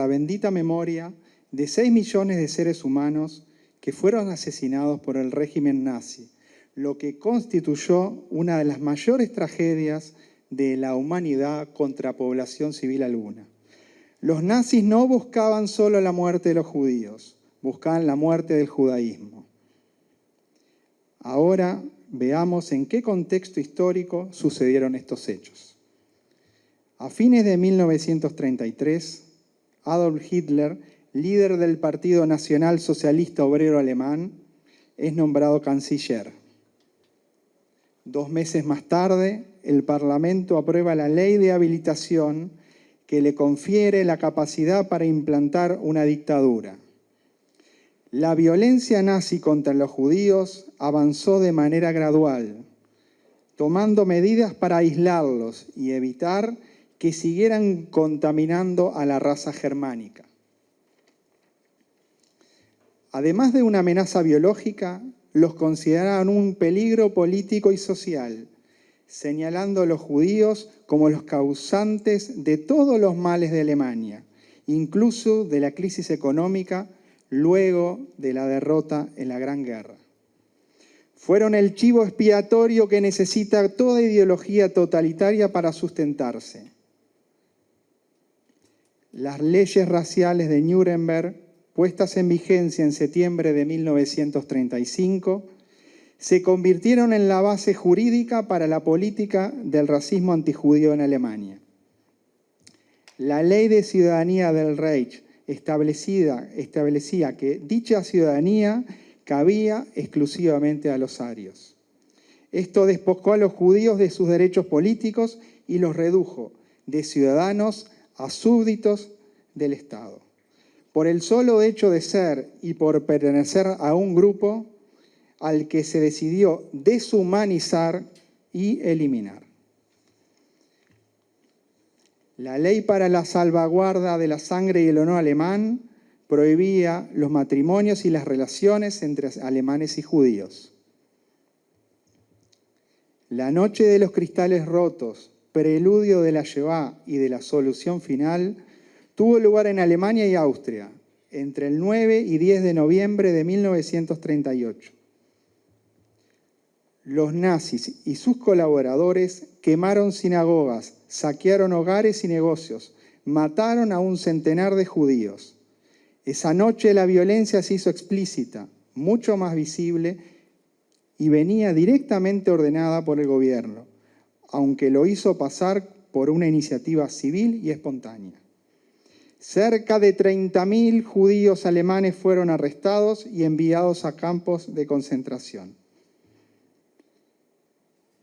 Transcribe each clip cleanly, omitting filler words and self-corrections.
la bendita memoria de 6 millones de seres humanos que fueron asesinados por el régimen nazi, lo que constituyó una de las mayores tragedias de la humanidad contra población civil alguna. Los nazis no buscaban solo la muerte de los judíos, buscaban la muerte del judaísmo. Ahora veamos en qué contexto histórico sucedieron estos hechos. A fines de 1933, Adolf Hitler, líder del Partido Nacional Socialista Obrero Alemán, es nombrado canciller. 2 meses más tarde, el Parlamento aprueba la ley de habilitación que le confiere la capacidad para implantar una dictadura. La violencia nazi contra los judíos avanzó de manera gradual, tomando medidas para aislarlos y evitar que siguieran contaminando a la raza germánica. Además de una amenaza biológica, los consideraban un peligro político y social, señalando a los judíos como los causantes de todos los males de Alemania, incluso de la crisis económica luego de la derrota en la Gran Guerra. Fueron el chivo expiatorio que necesita toda ideología totalitaria para sustentarse. Las leyes raciales de Nuremberg, puestas en vigencia en septiembre de 1935, se convirtieron en la base jurídica para la política del racismo antijudío en Alemania. La ley de ciudadanía del Reich establecía que dicha ciudadanía cabía exclusivamente a los arios. Esto despojó a los judíos de sus derechos políticos y los redujo de ciudadanos a súbditos del Estado. Por el solo hecho de ser y por pertenecer a un grupo al que se decidió deshumanizar y eliminar. La ley para la salvaguarda de la sangre y el honor alemán prohibía los matrimonios y las relaciones entre alemanes y judíos. La noche de los cristales rotos, preludio de la Shoah y de la solución final, tuvo lugar en Alemania y Austria entre el 9 y 10 de noviembre de 1938. Los nazis y sus colaboradores quemaron sinagogas, saquearon hogares y negocios, mataron a un centenar de judíos. Esa noche la violencia se hizo explícita, mucho más visible y venía directamente ordenada por el gobierno, aunque lo hizo pasar por una iniciativa civil y espontánea. Cerca de 30.000 judíos alemanes fueron arrestados y enviados a campos de concentración.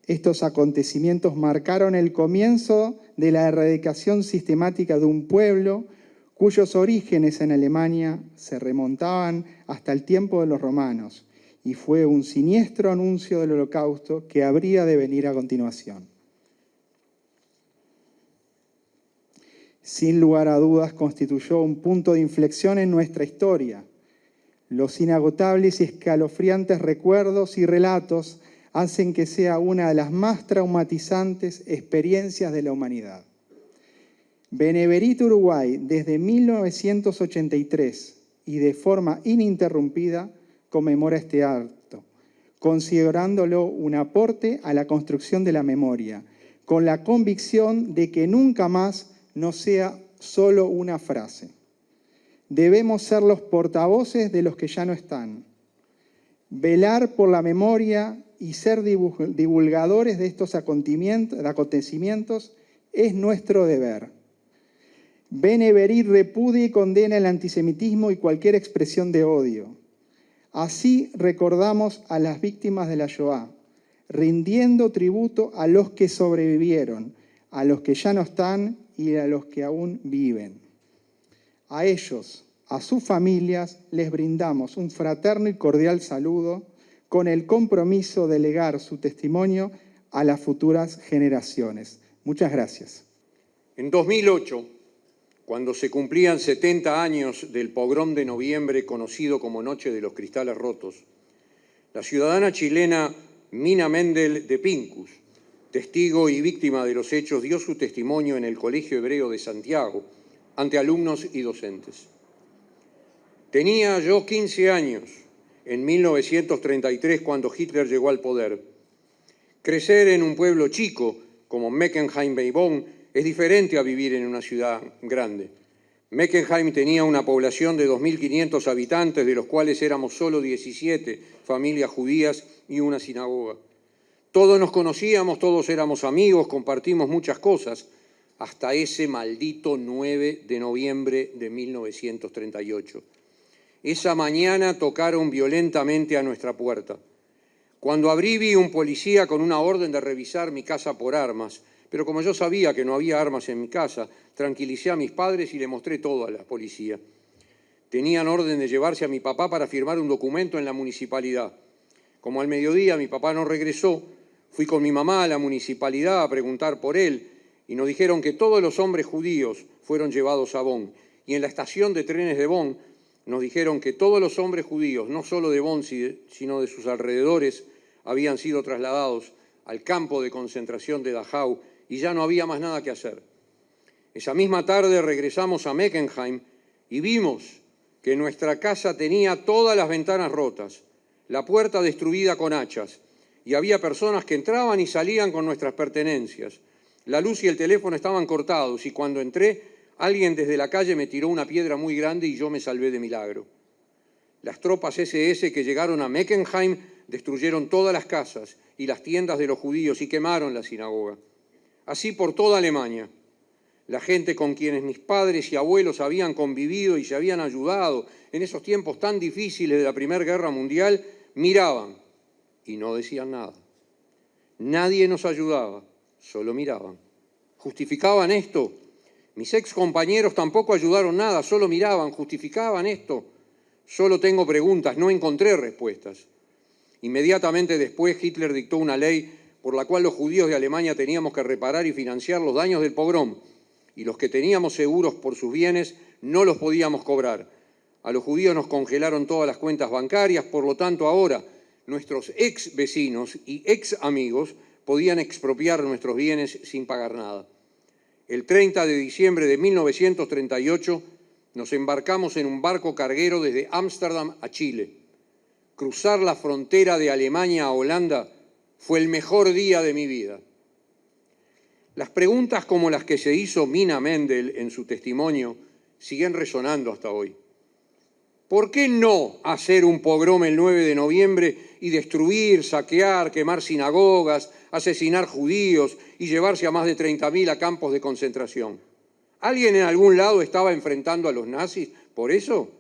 Estos acontecimientos marcaron el comienzo de la erradicación sistemática de un pueblo cuyos orígenes en Alemania se remontaban hasta el tiempo de los romanos, y fue un siniestro anuncio del Holocausto que habría de venir a continuación. Sin lugar a dudas, constituyó un punto de inflexión en nuestra historia. Los inagotables y escalofriantes recuerdos y relatos hacen que sea una de las más traumatizantes experiencias de la humanidad. Beneverito Uruguay, desde 1983 y de forma ininterrumpida, conmemora este acto, considerándolo un aporte a la construcción de la memoria, con la convicción de que nunca más no sea solo una frase. Debemos ser los portavoces de los que ya no están, velar por la memoria y ser divulgadores de estos acontecimientos es nuestro deber. Beneverit repudia y condena el antisemitismo y cualquier expresión de odio. Así recordamos a las víctimas de la Shoah, rindiendo tributo a los que sobrevivieron, a los que ya no están y a los que aún viven. A ellos, a sus familias, les brindamos un fraterno y cordial saludo con el compromiso de legar su testimonio a las futuras generaciones. Muchas gracias. En 2008, cuando se cumplían 70 años del pogrom de noviembre conocido como Noche de los Cristales Rotos, la ciudadana chilena Mina Mendel de Pincus, testigo y víctima de los hechos, dio su testimonio en el Colegio Hebreo de Santiago ante alumnos y docentes. Tenía yo 15 años en 1933 cuando Hitler llegó al poder. Crecer en un pueblo chico como Meckenheim bei Bonn es diferente a vivir en una ciudad grande. Meckenheim tenía una población de 2.500 habitantes, de los cuales éramos solo 17 familias judías y una sinagoga. Todos nos conocíamos, todos éramos amigos, compartimos muchas cosas, hasta ese maldito 9 de noviembre de 1938. Esa mañana tocaron violentamente a nuestra puerta. Cuando abrí vi un policía con una orden de revisar mi casa por armas, pero como yo sabía que no había armas en mi casa, tranquilicé a mis padres y le mostré todo a la policía. Tenían orden de llevarse a mi papá para firmar un documento en la municipalidad. Como al mediodía mi papá no regresó, fui con mi mamá a la municipalidad a preguntar por él y nos dijeron que todos los hombres judíos fueron llevados a Bonn. Y en la estación de trenes de Bonn nos dijeron que todos los hombres judíos, no solo de Bonn, sino de sus alrededores, habían sido trasladados al campo de concentración de Dachau y ya no había más nada que hacer. Esa misma tarde regresamos a Meckenheim y vimos que nuestra casa tenía todas las ventanas rotas, la puerta destruida con hachas, y había personas que entraban y salían con nuestras pertenencias. La luz y el teléfono estaban cortados y cuando entré, alguien desde la calle me tiró una piedra muy grande y yo me salvé de milagro. Las tropas SS que llegaron a Meckenheim destruyeron todas las casas y las tiendas de los judíos y quemaron la sinagoga. Así por toda Alemania. La gente con quienes mis padres y abuelos habían convivido y se habían ayudado en esos tiempos tan difíciles de la Primera Guerra Mundial, miraban y no decían nada. Nadie nos ayudaba, solo miraban. ¿Justificaban esto? Mis excompañeros tampoco ayudaron nada, solo miraban. ¿Justificaban esto? Solo tengo preguntas, no encontré respuestas. Inmediatamente después Hitler dictó una ley por la cual los judíos de Alemania teníamos que reparar y financiar los daños del pogrom, y los que teníamos seguros por sus bienes no los podíamos cobrar. A los judíos nos congelaron todas las cuentas bancarias, por lo tanto ahora nuestros ex vecinos y ex amigos podían expropiar nuestros bienes sin pagar nada. El 30 de diciembre de 1938 nos embarcamos en un barco carguero desde Ámsterdam a Chile. Cruzar la frontera de Alemania a Holanda fue el mejor día de mi vida. Las preguntas como las que se hizo Mina Mendel en su testimonio siguen resonando hasta hoy. ¿Por qué no hacer un pogrom el 9 de noviembre y destruir, saquear, quemar sinagogas, asesinar judíos y llevarse a más de 30.000 a campos de concentración? ¿Alguien en algún lado estaba enfrentando a los nazis por eso?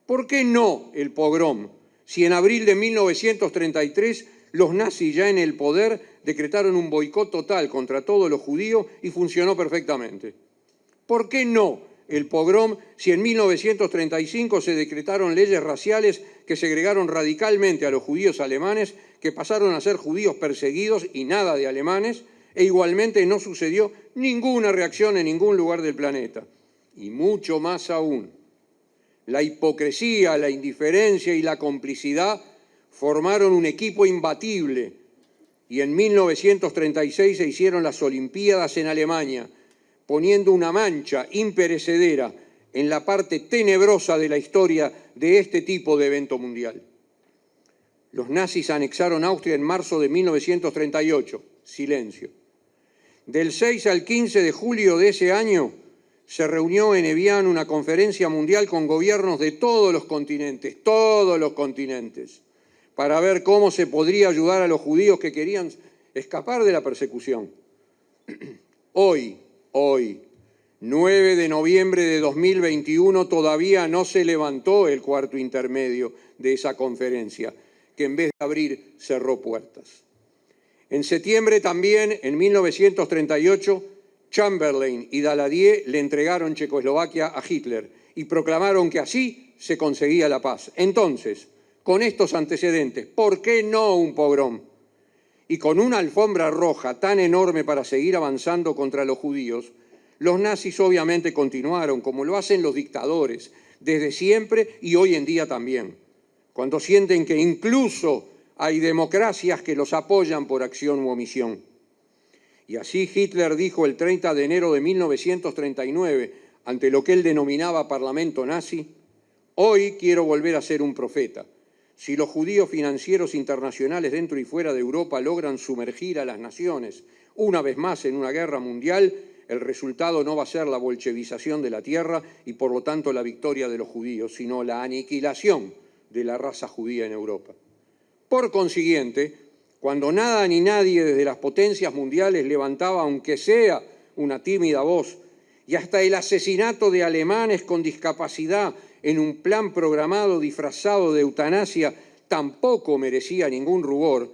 ¿Por qué no el pogrom si en abril de 1933 los nazis ya en el poder decretaron un boicot total contra todos los judíos y funcionó perfectamente? ¿Por qué no el pogrom si en 1935 se decretaron leyes raciales que segregaron radicalmente a los judíos alemanes, que pasaron a ser judíos perseguidos y nada de alemanes, e igualmente no sucedió ninguna reacción en ningún lugar del planeta? Y mucho más aún, la hipocresía, la indiferencia y la complicidad formaron un equipo imbatible y en 1936 se hicieron las Olimpiadas en Alemania, poniendo una mancha imperecedera en la parte tenebrosa de la historia de este tipo de evento mundial. Los nazis anexaron Austria en marzo de 1938. Silencio. Del 6 al 15 de julio de ese año se reunió en Evian una conferencia mundial con gobiernos de todos los continentes, para ver cómo se podría ayudar a los judíos que querían escapar de la persecución. Hoy, 9 de noviembre de 2021, todavía no se levantó el cuarto intermedio de esa conferencia, que en vez de abrir, cerró puertas. En septiembre también, en 1938, Chamberlain y Daladier le entregaron Checoslovaquia a Hitler y proclamaron que así se conseguía la paz. Entonces, con estos antecedentes, ¿por qué no un pogrom? Y con una alfombra roja tan enorme para seguir avanzando contra los judíos, los nazis obviamente continuaron, como lo hacen los dictadores, desde siempre y hoy en día también, cuando sienten que incluso hay democracias que los apoyan por acción u omisión. Y así Hitler dijo el 30 de enero de 1939, ante lo que él denominaba parlamento nazi: hoy quiero volver a ser un profeta. Si los judíos financieros internacionales dentro y fuera de Europa logran sumergir a las naciones una vez más en una guerra mundial, el resultado no va a ser la bolchevización de la tierra y por lo tanto la victoria de los judíos, sino la aniquilación de la raza judía en Europa. Por consiguiente, cuando nada ni nadie desde las potencias mundiales levantaba, aunque sea una tímida voz, y hasta el asesinato de alemanes con discapacidad en un plan programado disfrazado de eutanasia tampoco merecía ningún rubor,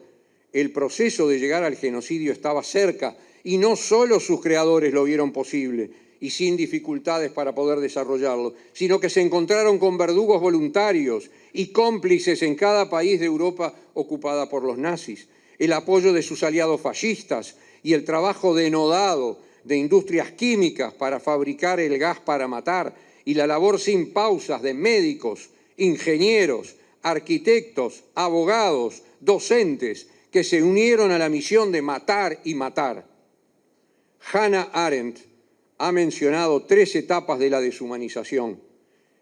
el proceso de llegar al genocidio estaba cerca y no solo sus creadores lo vieron posible y sin dificultades para poder desarrollarlo, sino que se encontraron con verdugos voluntarios y cómplices en cada país de Europa ocupada por los nazis, el apoyo de sus aliados fascistas y el trabajo denodado de industrias químicas para fabricar el gas para matar y la labor sin pausas de médicos, ingenieros, arquitectos, abogados, docentes que se unieron a la misión de matar y matar. Hannah Arendt ha mencionado 3 etapas de la deshumanización.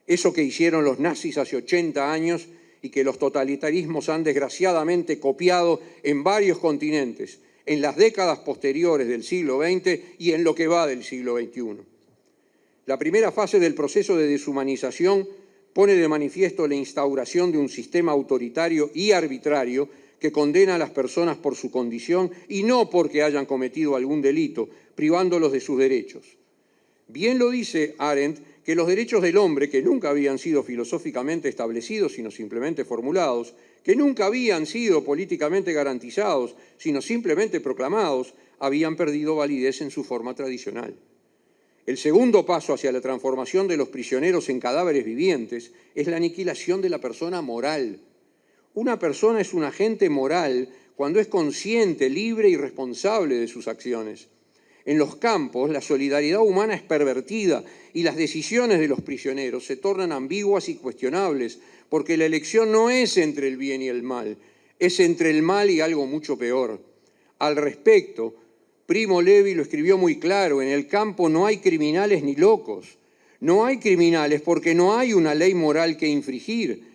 Eso que hicieron los nazis hace 80 años y que los totalitarismos han desgraciadamente copiado en varios continentes, en las décadas posteriores del siglo XX y en lo que va del siglo XXI. La primera fase del proceso de deshumanización pone de manifiesto la instauración de un sistema autoritario y arbitrario que condena a las personas por su condición y no porque hayan cometido algún delito, privándolos de sus derechos. Bien lo dice Arendt, que los derechos del hombre, que nunca habían sido filosóficamente establecidos, sino simplemente formulados, que nunca habían sido políticamente garantizados, sino simplemente proclamados, habían perdido validez en su forma tradicional. El segundo paso hacia la transformación de los prisioneros en cadáveres vivientes es la aniquilación de la persona moral. Una persona es un agente moral cuando es consciente, libre y responsable de sus acciones. En los campos, la solidaridad humana es pervertida y las decisiones de los prisioneros se tornan ambiguas y cuestionables, porque la elección no es entre el bien y el mal, es entre el mal y algo mucho peor. Al respecto, Primo Levi lo escribió muy claro: en el campo no hay criminales ni locos. No hay criminales porque no hay una ley moral que infringir,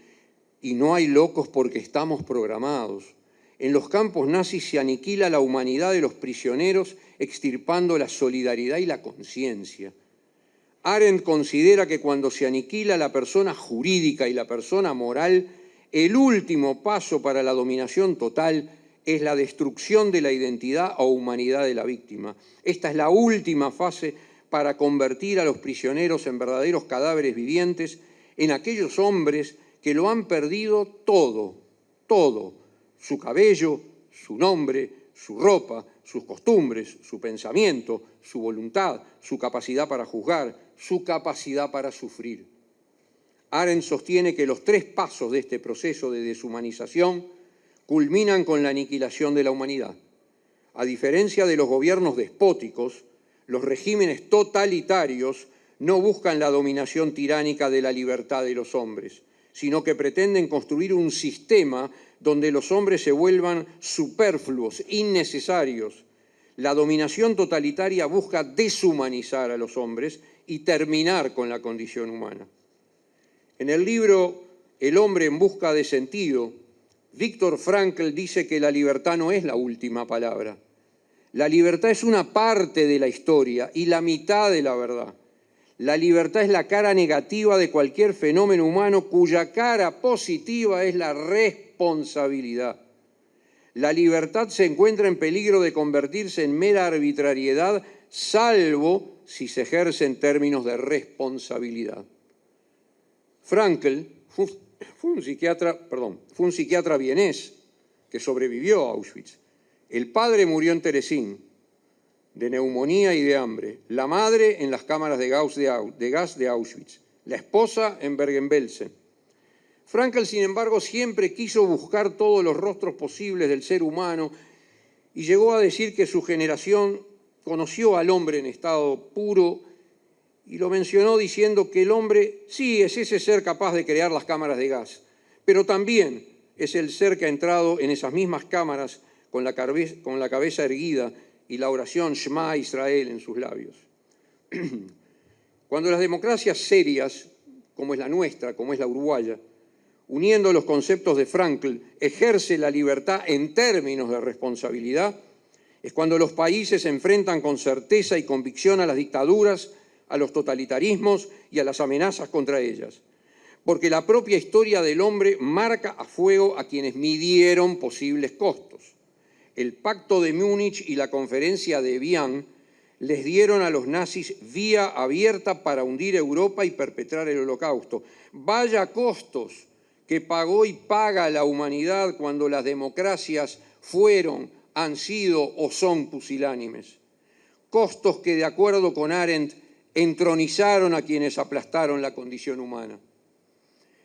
y no hay locos porque estamos programados. En los campos nazis se aniquila la humanidad de los prisioneros, extirpando la solidaridad y la conciencia. Arendt considera que cuando se aniquila la persona jurídica y la persona moral, el último paso para la dominación total es la destrucción de la identidad o humanidad de la víctima. Esta es la última fase para convertir a los prisioneros en verdaderos cadáveres vivientes, en aquellos hombres que lo han perdido todo, todo: su cabello, su nombre, su ropa, sus costumbres, su pensamiento, su voluntad, su capacidad para juzgar, su capacidad para sufrir. Arendt sostiene que los 3 pasos de este proceso de deshumanización culminan con la aniquilación de la humanidad. A diferencia de los gobiernos despóticos, los regímenes totalitarios no buscan la dominación tiránica de la libertad de los hombres, sino que pretenden construir un sistema donde los hombres se vuelvan superfluos, innecesarios. La dominación totalitaria busca deshumanizar a los hombres y terminar con la condición humana. En el libro El hombre en busca de sentido, Viktor Frankl dice que la libertad no es la última palabra. La libertad es una parte de la historia y la mitad de la verdad. La libertad es la cara negativa de cualquier fenómeno humano cuya cara positiva es la responsabilidad. La libertad se encuentra en peligro de convertirse en mera arbitrariedad, salvo si se ejerce en términos de responsabilidad. Frankl fue un psiquiatra vienés que sobrevivió a Auschwitz. El padre murió en Terezín de neumonía y de hambre, la madre en las cámaras de gas de Auschwitz, la esposa en Bergen-Belsen. Frankl, sin embargo, siempre quiso buscar todos los rostros posibles del ser humano y llegó a decir que su generación conoció al hombre en estado puro, y lo mencionó diciendo que el hombre sí es ese ser capaz de crear las cámaras de gas, pero también es el ser que ha entrado en esas mismas cámaras con la cabeza erguida y la oración Shema Israel en sus labios. Cuando las democracias serias, como es la nuestra, como es la uruguaya, uniendo los conceptos de Frankl, ejerce la libertad en términos de responsabilidad, es cuando los países se enfrentan con certeza y convicción a las dictaduras, a los totalitarismos y a las amenazas contra ellas. Porque la propia historia del hombre marca a fuego a quienes midieron posibles costos. El Pacto de Múnich y la Conferencia de Evian les dieron a los nazis vía abierta para hundir Europa y perpetrar el Holocausto. Vaya costos que pagó y paga la humanidad cuando las democracias fueron, han sido o son pusilánimes. Costos que, de acuerdo con Arendt, entronizaron a quienes aplastaron la condición humana.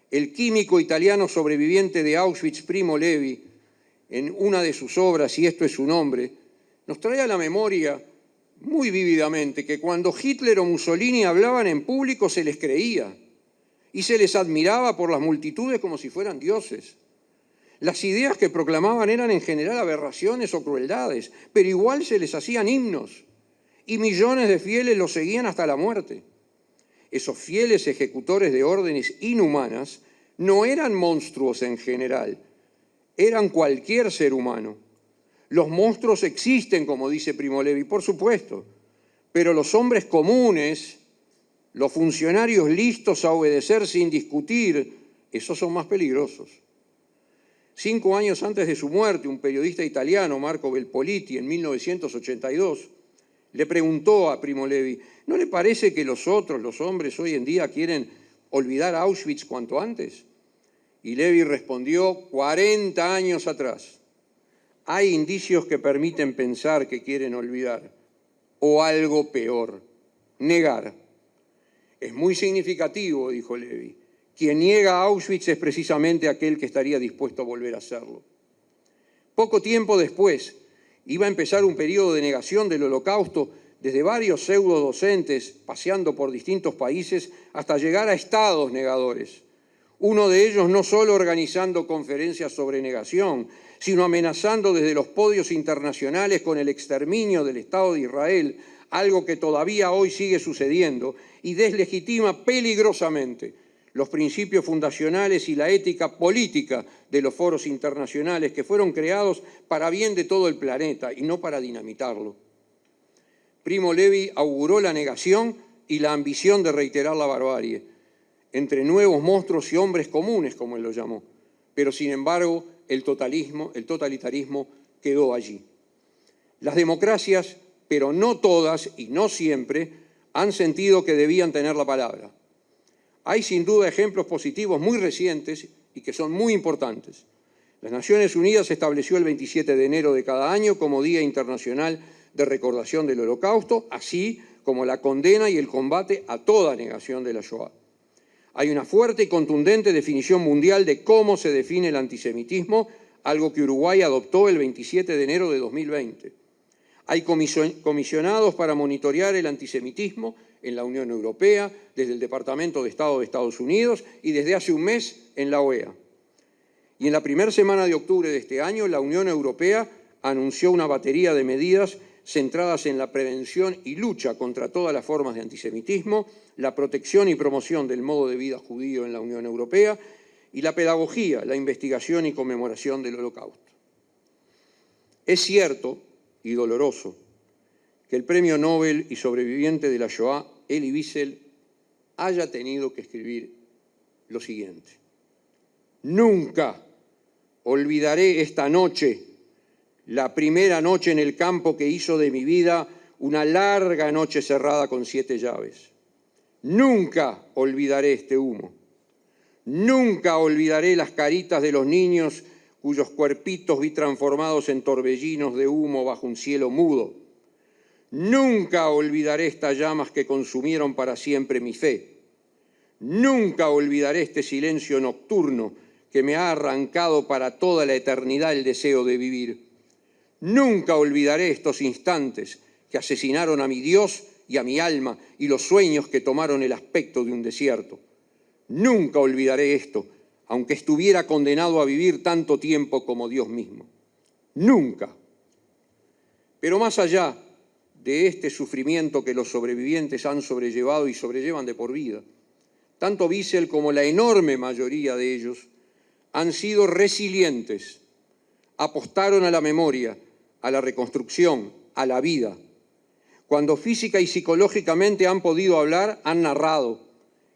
El químico italiano sobreviviente de Auschwitz, Primo Levi, en una de sus obras, y esto es su nombre, nos trae a la memoria muy vívidamente que cuando Hitler o Mussolini hablaban en público se les creía y se les admiraba por las multitudes como si fueran dioses. Las ideas que proclamaban eran en general aberraciones o crueldades, pero igual se les hacían himnos y millones de fieles los seguían hasta la muerte. Esos fieles ejecutores de órdenes inhumanas no eran monstruos en general, eran cualquier ser humano. Los monstruos existen, como dice Primo Levi, por supuesto, pero los hombres comunes, los funcionarios listos a obedecer sin discutir, esos son más peligrosos. 5 años antes de su muerte, un periodista italiano, Marco Belpoliti, en 1982, le preguntó a Primo Levi, ¿no le parece que los hombres hoy en día quieren olvidar Auschwitz cuanto antes? Y Levi respondió 40 años atrás. Hay indicios que permiten pensar que quieren olvidar, o algo peor, negar. Es muy significativo, dijo Levi. Quien niega a Auschwitz es precisamente aquel que estaría dispuesto a volver a hacerlo. Poco tiempo después, iba a empezar un periodo de negación del Holocausto desde varios pseudodocentes, paseando por distintos países, hasta llegar a estados negadores. Uno de ellos no solo organizando conferencias sobre negación, sino amenazando desde los podios internacionales con el exterminio del Estado de Israel, algo que todavía hoy sigue sucediendo y deslegitima peligrosamente los principios fundacionales y la ética política de los foros internacionales que fueron creados para bien de todo el planeta y no para dinamitarlo. Primo Levi auguró la negación y la ambición de reiterar la barbarie entre nuevos monstruos y hombres comunes, como él lo llamó, pero sin embargo el totalitarismo quedó allí. Las democracias, pero no todas y no siempre, han sentido que debían tener la palabra. Hay sin duda ejemplos positivos muy recientes y que son muy importantes. Las Naciones Unidas estableció el 27 de enero de cada año como Día Internacional de Recordación del Holocausto, así como la condena y el combate a toda negación de la Shoah. Hay una fuerte y contundente definición mundial de cómo se define el antisemitismo, algo que Uruguay adoptó el 27 de enero de 2020. Hay comisionados para monitorear el antisemitismo en la Unión Europea, desde el Departamento de Estado de Estados Unidos y desde hace un mes en la OEA. Y en la primera semana de octubre de este año, la Unión Europea anunció una batería de medidas centradas en la prevención y lucha contra todas las formas de antisemitismo, la protección y promoción del modo de vida judío en la Unión Europea y la pedagogía, la investigación y conmemoración del Holocausto. Es cierto y doloroso que el premio Nobel y sobreviviente de la Shoah, Elie Wiesel, haya tenido que escribir lo siguiente. Nunca olvidaré esta noche, la primera noche en el campo que hizo de mi vida una larga noche cerrada con 7 llaves. Nunca olvidaré este humo. Nunca olvidaré las caritas de los niños cuyos cuerpitos vi transformados en torbellinos de humo bajo un cielo mudo. Nunca olvidaré estas llamas que consumieron para siempre mi fe. Nunca olvidaré este silencio nocturno que me ha arrancado para toda la eternidad el deseo de vivir. Nunca olvidaré estos instantes que asesinaron a mi Dios y a mi alma y los sueños que tomaron el aspecto de un desierto. Nunca olvidaré esto, aunque estuviera condenado a vivir tanto tiempo como Dios mismo. Nunca. Pero más allá de este sufrimiento que los sobrevivientes han sobrellevado y sobrellevan de por vida. Tanto Wiesel como la enorme mayoría de ellos han sido resilientes, apostaron a la memoria, a la reconstrucción, a la vida. Cuando física y psicológicamente han podido hablar, han narrado,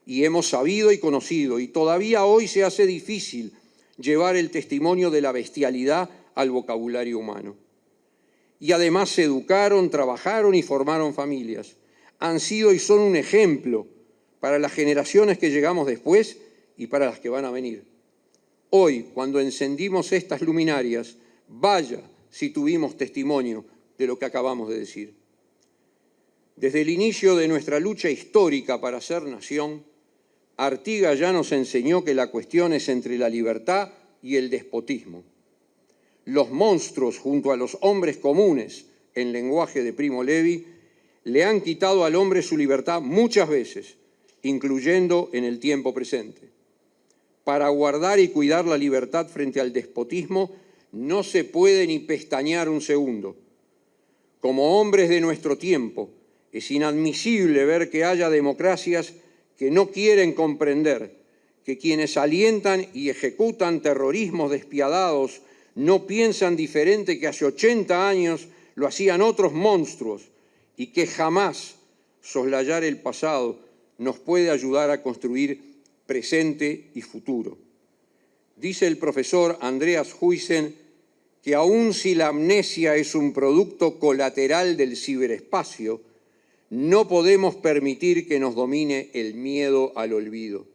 y hemos sabido y conocido, y todavía hoy se hace difícil llevar el testimonio de la bestialidad al vocabulario humano. Y además se educaron, trabajaron y formaron familias. Han sido y son un ejemplo para las generaciones que llegamos después y para las que van a venir. Hoy, cuando encendimos estas luminarias, vaya si tuvimos testimonio de lo que acabamos de decir. Desde el inicio de nuestra lucha histórica para ser nación, Artigas ya nos enseñó que la cuestión es entre la libertad y el despotismo. Los monstruos, junto a los hombres comunes, en lenguaje de Primo Levi, le han quitado al hombre su libertad muchas veces, incluyendo en el tiempo presente. Para guardar y cuidar la libertad frente al despotismo, no se puede ni pestañear un segundo. Como hombres de nuestro tiempo, es inadmisible ver que haya democracias que no quieren comprender que quienes alientan y ejecutan terrorismos despiadados no piensan diferente que hace 80 años lo hacían otros monstruos y que jamás soslayar el pasado nos puede ayudar a construir presente y futuro. Dice el profesor Andreas Huysen que aun si la amnesia es un producto colateral del ciberespacio, no podemos permitir que nos domine el miedo al olvido.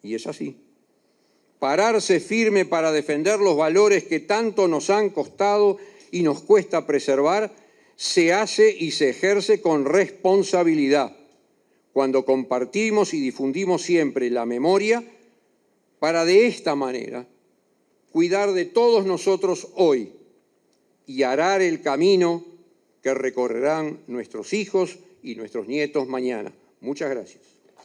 Y es así. Pararse firme para defender los valores que tanto nos han costado y nos cuesta preservar, se hace y se ejerce con responsabilidad, cuando compartimos y difundimos siempre la memoria, para de esta manera cuidar de todos nosotros hoy y arar el camino que recorrerán nuestros hijos y nuestros nietos mañana. Muchas gracias.